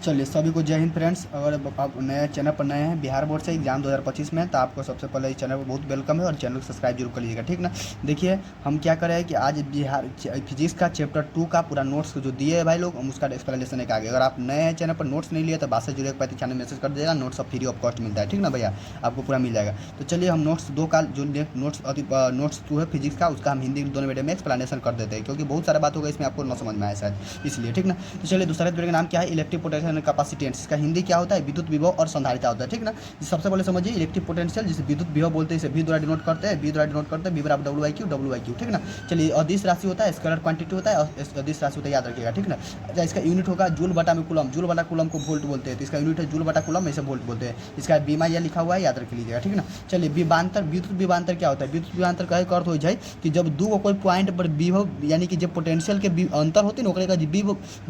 चलिए सभी को जय हिंद फ्रेंड्स। अगर आप नए चैनल पर नए हैं बिहार बोर्ड से एग्जाम 2025 में, तो आपको सबसे पहले इस चैनल पर बहुत वेलकम है और चैनल को सब्सक्राइब जरूर कर लीजिएगा, ठीक ना। देखिए हम क्या कर रहे हैं कि आज बिहार फिजिक्स का चैप्टर 2 का पूरा नोट्स जो दिए है भाई लोग, हम उसका एक्सप्लेनेशन एक आगे। अगर आप नए हैं चैनल पर, नोट्स नहीं लिए तो 6201 चैनल मैसेज कर देगा, नोट्स अब फ्री ऑफ कॉस्ट मिलता है, ठीक ना भैया, आपको पूरा मिल जाएगा। तो चलिए हम नोट्स 2 का जो नोट्स 2 है फिजिक्स का, उसका हम हिंदी दोनों मीडियम में एक्सप्लेनेशन कर देते हैं, क्योंकि बहुत सारा बात होगा इसमें, आपको न समझ में आया शायद, इसलिए, ठीक ना। तो चलिए दूसरा पीरियड का नाम क्या है, इलेक्ट्रिक पोटेंशियल कैपेसिटेंस। इसका हिंदी क्या होता है, विद्युत विभव और संधारिता होता है, ठीक ना। सबसे पहले समझिए इलेक्ट्रिक पोटेंशियल, जिसे विद्युत विभव बोलते हैं, इसे भी द्वारा डिनोट करते हैं, बी बराबर डब्ल्यू आई क्यू, ठीक ना। चलिए अदिश राशि होता है, स्केलर क्वांटिटी होता है, और अदिश राशि होता है, याद रखिएगा, ठीक ना। अच्छा, इसका यूनिट होगा जूल बटा में कूलम, जूल बटा कूलम को वोल्ट बोलते हैं, तो इसका यूनिट है जूल बटा कूलम, इसे वोल्ट बोलते हैं। इसका बीमा यह लिखा हुआ है, याद रख लीजिएगा, ठीक ना। चलिए विभवांतर, विद्युत विभवांतर क्या होता है, विद्युत विभवांतर का एक अर्थ हो जाए कि जब दो कोई पॉइंट पर विभव, यानी कि जब पोटेंशियल के अंतर होती है ना,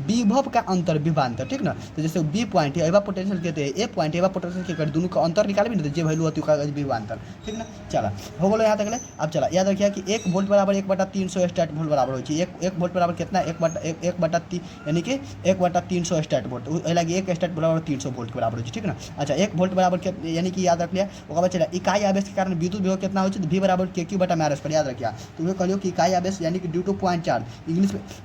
विभव का अंतर विभवांतर, ठीक ना। तो जैसे बी पॉइंट है, एवा पोटेंशियल कहते हैं, ए पॉइंट एवा पोटेंशियल के दोनों का अंतर निकाले भी नहीं, जे वैल्यू होती है विभवांतर, ठीक ना। चला हो गलो यहाँ तक ले। अब चला याद रखिए कि 1 वोल्ट बराबर 1/300 स्टैट वोल्ट बराबर हो, एक वोल्ट बराबर कितना, 1/3, यानी कि 1/300 स्टैट वोल्ट, लगे 1 स्टैट बराबर 300 वोल्ट के बराबर हो, ठीक ना। अच्छा 1 वोल्ट बराबर यानी कि याद रख लिया। ओकर बाद चला इकाई आवेश के कारण विद्युत विभव कितना हो, वी बराबर KQ बटा में RS पर, याद रखिए। तो वे कहियो कि इकाई आवेश यानी कि due two point charge,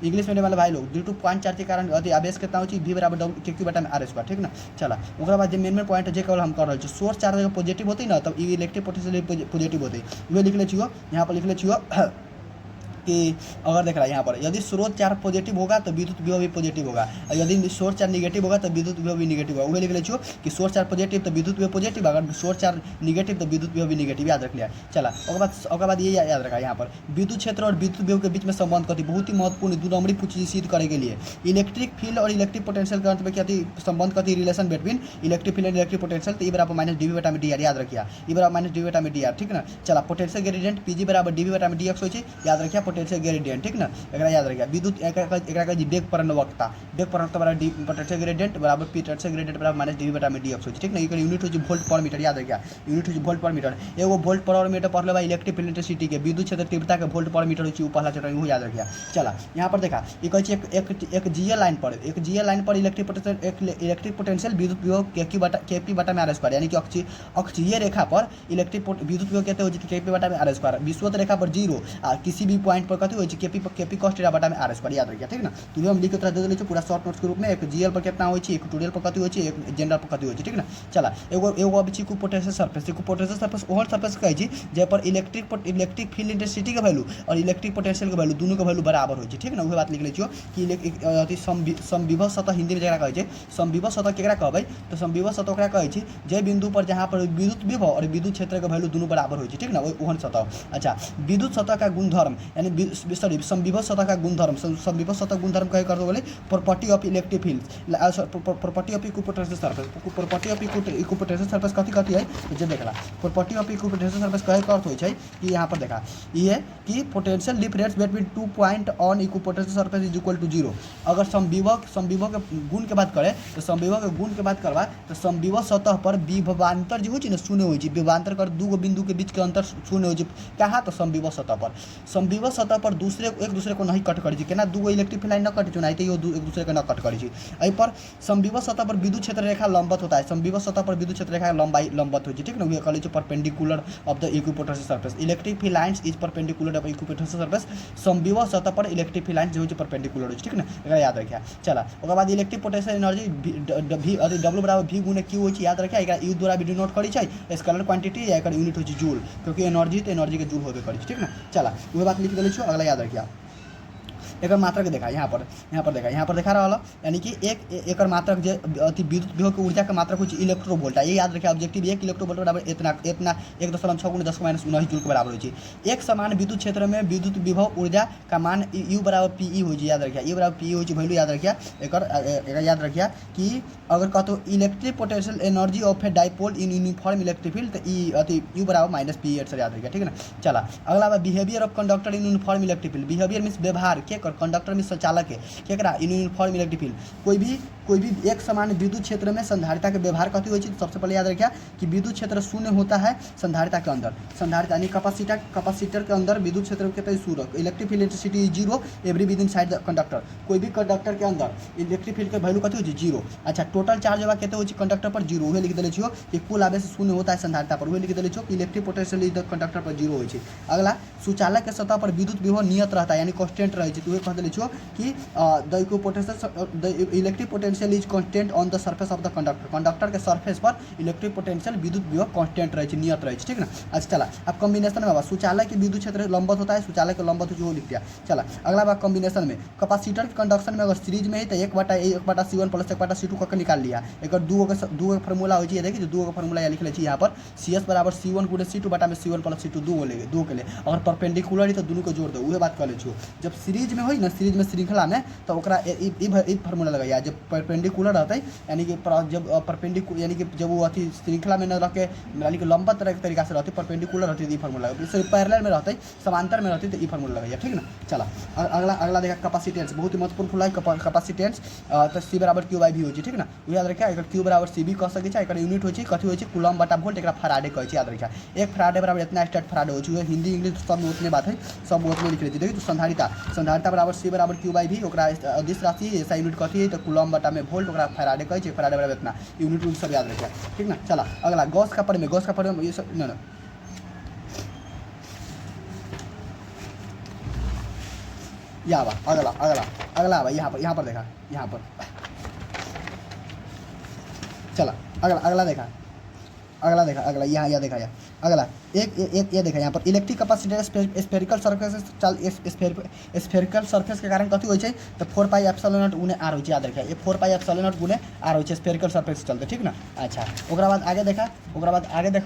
English में वाले भाई लोग, ड्यू टू पॉइंट चार्ज के कारण अति आवेश कितना हो, वी बराबर KQ बटा में RS पर, ठीक ना। चला ओकर बाद मेन पॉइंट है, केवल हम कर रहे हैं सोर्स चार्ज अगर पॉजिटिव होती ना, तब इलेक्ट्रिक पोटेंशियल पॉजिटिव होती है। वे लिख ले छियो, यहाँ पर लिख ले छियो कि अगर देख रहा है यहाँ पर, यदि स्रोत चार्ज पॉजिटिव होगा तो विद्युत विभव भी पॉजिटिव होगा, और यदि सोर्स चार्ज निगेटिव होगा तो विद्युत विभव भी निगेटिव होगा। वही लिख ले कि सोर्स चार्ज पॉजिटिव तो विद्युत विभव पॉजिटिव, अगर सोर्स चार्ज निगेटिव तो विद्युत विभव भी निगेटिव, याद रख लिया। चला ओकर बाद ये याद रखा यहाँ पर, विद्युत क्षेत्र और विद्युत विभव के बीच में संबंध कथी बहुत ही महत्वपूर्ण, दो नंबरी पूछी सिद्ध करने के लिए इलेक्ट्रिक फील्ड और इलेक्ट्रिक पोटेंशियल के अंत में क्या थी संबंध कथी, relation between electric field and electric potential, तो ई बराबर माइनस डी बटा में डी आर, याद रखिए, ई बराबर माइनस डी बटा में डी आर, ठीक ना। चला पोटेंशियल ग्रेडियंट पीजी बराबर डी बटा में डी एक्स हो, याद रखिए पोटेंशियल ग्रेडियंट, ठीक ना। एकरा याद रखिए विद्युत एकरा का वेग परिवर्तकता, बराबर डी पोटेंशियल ग्रेडियंट बराबर पोटेंशियल ग्रेडियंट बराबर माइनस डी बटा में डी एक्स हो, ठीक ना। एकर यूनिट हो वोल्ट पर मीटर, याद रखिए यूनिट हो वोल्ट पर मीटर। एगो वोल्ट पर मीटर पढ़ले बा इलेक्ट्रिक फील्ड इंटेंसिटी के, विद्युत क्षेत्र तीव्रता के वोल्ट पर मीटर हो, पहला चैप्टर वो याद रखिए। चला यहाँ पर देखा ये कहे एक जीएल लाइन पर इलेक्ट्रिक पोटेंशियल विद्युत विभव KP बटा में RS पर, यानी कि अक्षीय रेखा पर इलेक्ट्रिक विद्युत विभव कहते हो KP बटा में RS पर, विषुवत रेखा पर 0 किसी भी पॉइंट पर कहते हो KP cos थीटा बटा में RS पर, याद रखिए, ठीक ना। तो हम लिख के दे देले पूरा शॉर्ट नोट्स के रूप में, एक जीएल पर कितना होई, एक ट्यूटोरियल पर कथी होई, एक जनरल पर कथी होई, ठीक ना। चला एगो अब छी पोटेंशियल सरफेस ओहर सरफेस कहै छी जे पर इलेक्ट्रिक फील्ड इंटेंसिटी के वैल्यू और इलेक्ट्रिक पोटेंशियल के वैल्यू दोनों के वैल्यू बराबर होई, ठीक ना। वही बात लिख ले छियो कि समविभव सतह, हिंदी में जकरा कहै छै समविभव सतह केकरा कहबै, तो समविभव सतह ओकरा कहै छी जे बिंदु पर जहां पर विद्युत विभव और विद्युत क्षेत्र के वैल्यू दोनों बराबर होई, ठीक ना, ओहन सतह। अच्छा विद्युत सतह का गुणधर्म यानी समविभव सतह का गुणधर्म, समविभव सतह गुणधर्म कहे कर बोले property of electric field, property of equipotential surface, property of equipotential surface कथी है जे देखला, प्रॉपर्टी ऑफ इक्विपोटेंशियल सरफेस कहे का अर्थ होई छै कि यहाँ पर देखा ये कि potential difference between 2 point on equipotential surface is equal to 0। अगर समविभव के गुण के बात करें तो समविभव के गुण के बात करवा तो समविभव सतह पर विभवांतर जो होई शून्य होई, विभवांतर कर दो बिंदु के बीच के अंतर शून्य होई, कहाँ तो समविभव सतह पर एक दूसरे को नहीं कट करी, केना दूगो इलेक्ट्रिक लाइन न कटी चुनाई तो एक दूसरे के न कट करी। एहि पर समविभव सतह पर विद्युत क्षेत्र रेखा लंबवत होता है, समविभव सतह पर विद्युत क्षेत्र रेखा लंबाई लंबवत होती है, ठीक ना। वे कहले छै perpendicular of the equipotential surface, electric field lines is perpendicular of equipotential surface, समविभव सतह पर इलेक्ट्रिक फील्ड लाइन्स जो है परपेंडिकुलर होय, ठीक ना, एकरा याद रखिए। चला ओकर बाद इलेक्ट्रिक पोटेंशियल एनर्जी W बराबर V गुने Q होय छै, याद रखिए। एकरा U द्वारा भी डिनोट करै छै, स्केलर क्वांटिटी या एकर यूनिट होय छै जूल, क्योंकि एनर्जी तो एनर्जी के जूल होबे करै छै, ठीक ना। चला वह बात लिख देले छियो, अगला याद रखिए। एक मात्रक देखा यहाँ पर देखा रहा, यानी कि एक मात्रक जो अति विद्युत विभव के ऊर्जा का मात्रक होती है इलेक्ट्रोवोल्ट, ये याद रखिए ऑब्जेक्टिव 1 इलेक्ट्रोवोल्ट बराबर इतना 1.6 × 10⁻⁹ जूल के बराबर होती है। एक समान विद्युत क्षेत्र में विद्युत विभव ऊर्जा का मान U बराबर PE हो, याद रखिए, U बराबर PE हो वैल्यू याद रखिए। एक याद रखिए कि अगर कहतो electric potential energy of a dipole in uniform electric field तो U बराबर -PE याद रखिए, ठीक है ना। चला अगला behaviour of conductor in uniform electric field, behaviour means व्यवहार के कंडक्टर में संचालक है क्या करा यूनिफॉर्म इलेक्ट्रिक फील्ड कोई भी एक समान विद्युत क्षेत्र में संधारिता के व्यवहार कथी होई छै। सबसे पहले याद रखिए कि विद्युत क्षेत्र शून्य होता है संधारिता के अंदर, संधारिता यानी कैपेसिटर के अंदर विद्युत क्षेत्र कितना शून्य, electric field intensity zero every with in side the conductor. कोई भी कंडक्टर के अंदर इलेक्ट्रिक फील्ड के वैल्यू कथी होई छै जीरो। अच्छा टोटल चार्ज होगा कितना होई छै कंडक्टर पर जीरो, उहे लिख देले छियो कि कुल आवेश शून्य होता है संधारिता पर, उहे लिख देले छियो कि electric potential is the conductor पर जीरो होई छै। अगला सुचालक के सतह पर विद्युत विभव नियत रहता है यानी कांस्टेंट रहे छै, तो उहे कह देले छियो कि the electric potential is constant on the surface of the conductor, conductor के सरफेस पर इलेक्ट्रिक पोटेंशियल विद्युत विभव कांस्टेंट रहे छै नियत रहे छै, ठीक ना। अच्छा चला अब कॉम्बिनेशन में सुचालक के विद्युत क्षेत्र लंबवत होता है, सुचालक के लंबवत जो लिख दिया। चला अगला बात कॉम्बिनेशन में कैपेसिटर के कंडक्शन में अगर सीरीज में है तो 1/C1 प्लस 1/C2 करके निकाल लिया। एक दू फार्मूला हो देखिए जो दू फार्मूला लिख ले यहाँ पर CS बराबर C1 गुणे C2 बटा में C1 प्लस C2 दू के लिए अगर परपेंडिकुलर है तो दोनों को जोड़ दो, वही बात कर ले छो। जब सीरीज में हो ना सीरीज में श्रृंखला में तो ओकरा फार्मूला लगाइए, जब परपेंडिकुलर रहता है यानी कि जब परपेंडिकुलर यानी कि जब वो अथी श्रृंखला में न रख के यानी कि लंबा तरह के तरीका से रहती परपेंडिकुलर रहती है फार्मूला, इससे पैरेलल में रहता है समांतर में रहती है तो फार्मूला लगाइए, ठीक ना। चला अगला देखा कैपेसिटेंस, बहुत ही महत्वपूर्ण है कैपेसिटेंस तो C बराबर Q/V हो, ठीक ना। याद रखिए अगर Q बराबर CB कह सके एक यूनिट हो कथी हो कूलम बटा वोल्ट एक फराडे कहे, याद रखिए एक फराडे बराबर इतना स्टेट फराडे हो, हिंदी इंग्लिश सब में उतने बात है, सब उतने लिख लेती। देखिए तो संधारिता बराबर C बराबर Q/V ओकरा अदिश राशि ऐसा यूनिट कथी है तो कूलम बटा में वोल्ट ओकरा फराडे कहे, फराडे बराबर इतना यूनिट सब याद रखिए, ठीक ना। चला अगला गॉस का परिमेय ये सब न अगला यहाँ पर देखा यहाँ पर। चला अगला देखा यहाँ देखा अगला एक ये देखा यहाँ पर इलेक्ट्रिक कैपेसिटर स्फेरिकल सरफेस के कारण कथी होई छै तो 4 एप्सिलॉन नॉट गुने r होई छै, याद रखिए ये 4 एप्सिलॉन नॉट गुने r होई छै स्फेरिकल सरफेस चलते, ठीक ना। अच्छा ओकरा बाद आगे देखा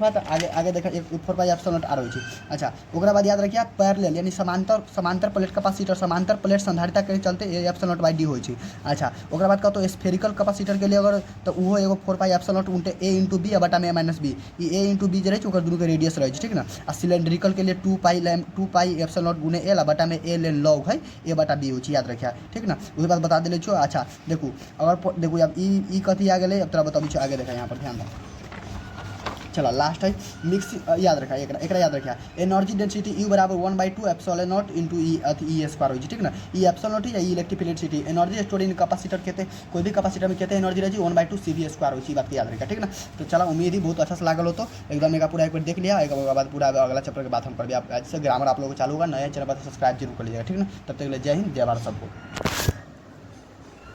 तो आगे देखा 4 एप्सिलॉन नॉट r होई छै। अच्छा ओकरा बाद याद रखिए पैरेलल यानी समांतर प्लेट कैपेसिटर समांतर प्लेट संधारिता के चलते एप्सिलॉन नॉट d होई छै। अच्छा ओकरा बाद कहतो स्फेरिकल कैपेसिटर के लिए अगर तो वो एगो 4 एप्सिलॉन नॉट उनटे a × b बटा में a - b, ये a × b जे रहे ओकर दुनू के रेडियस रहे, ठीक ना। आ सिलेंड्रिकल के लिए 2 पाई एप्सिलॉन नॉट गुने l बटा में a लेन लॉग है a बटा b हो, याद रखिए, ठीक ना। वही बात बता दिले छो। अच्छा देखो अगर देखो अब ई कथी आ गए अब तोरा बताबी छो, आगे देखा यहाँ पर ध्यान दो। चला लास्ट है मिक्स याद रखा एक याद रखा एनर्जी डेंसिटी U बराबर 1/2 epsilon not into E square हो, ठीक ना। ई एप्सिलॉन नॉट या electric field density energy store in capacitor कहते कोई भी कैपेसिटर में कहते एनर्जी रही 1/2 CV स्क्वायर हो, बात याद रखा, ठीक ना। तो चला उम्मीद ही बहुत अच्छा से लागल हो तो एकदम एक पूरा एक बार देख लिया, एक बाद पूरा अगला चैप्टर के बाद हम कर आज से ग्रामर आप लोगों को चालू होगा, नया चैनल पर सब्सक्राइब जरूर कर लीजिएगा, ठीक ना। तब तक जय हिंद जय भारत सबको।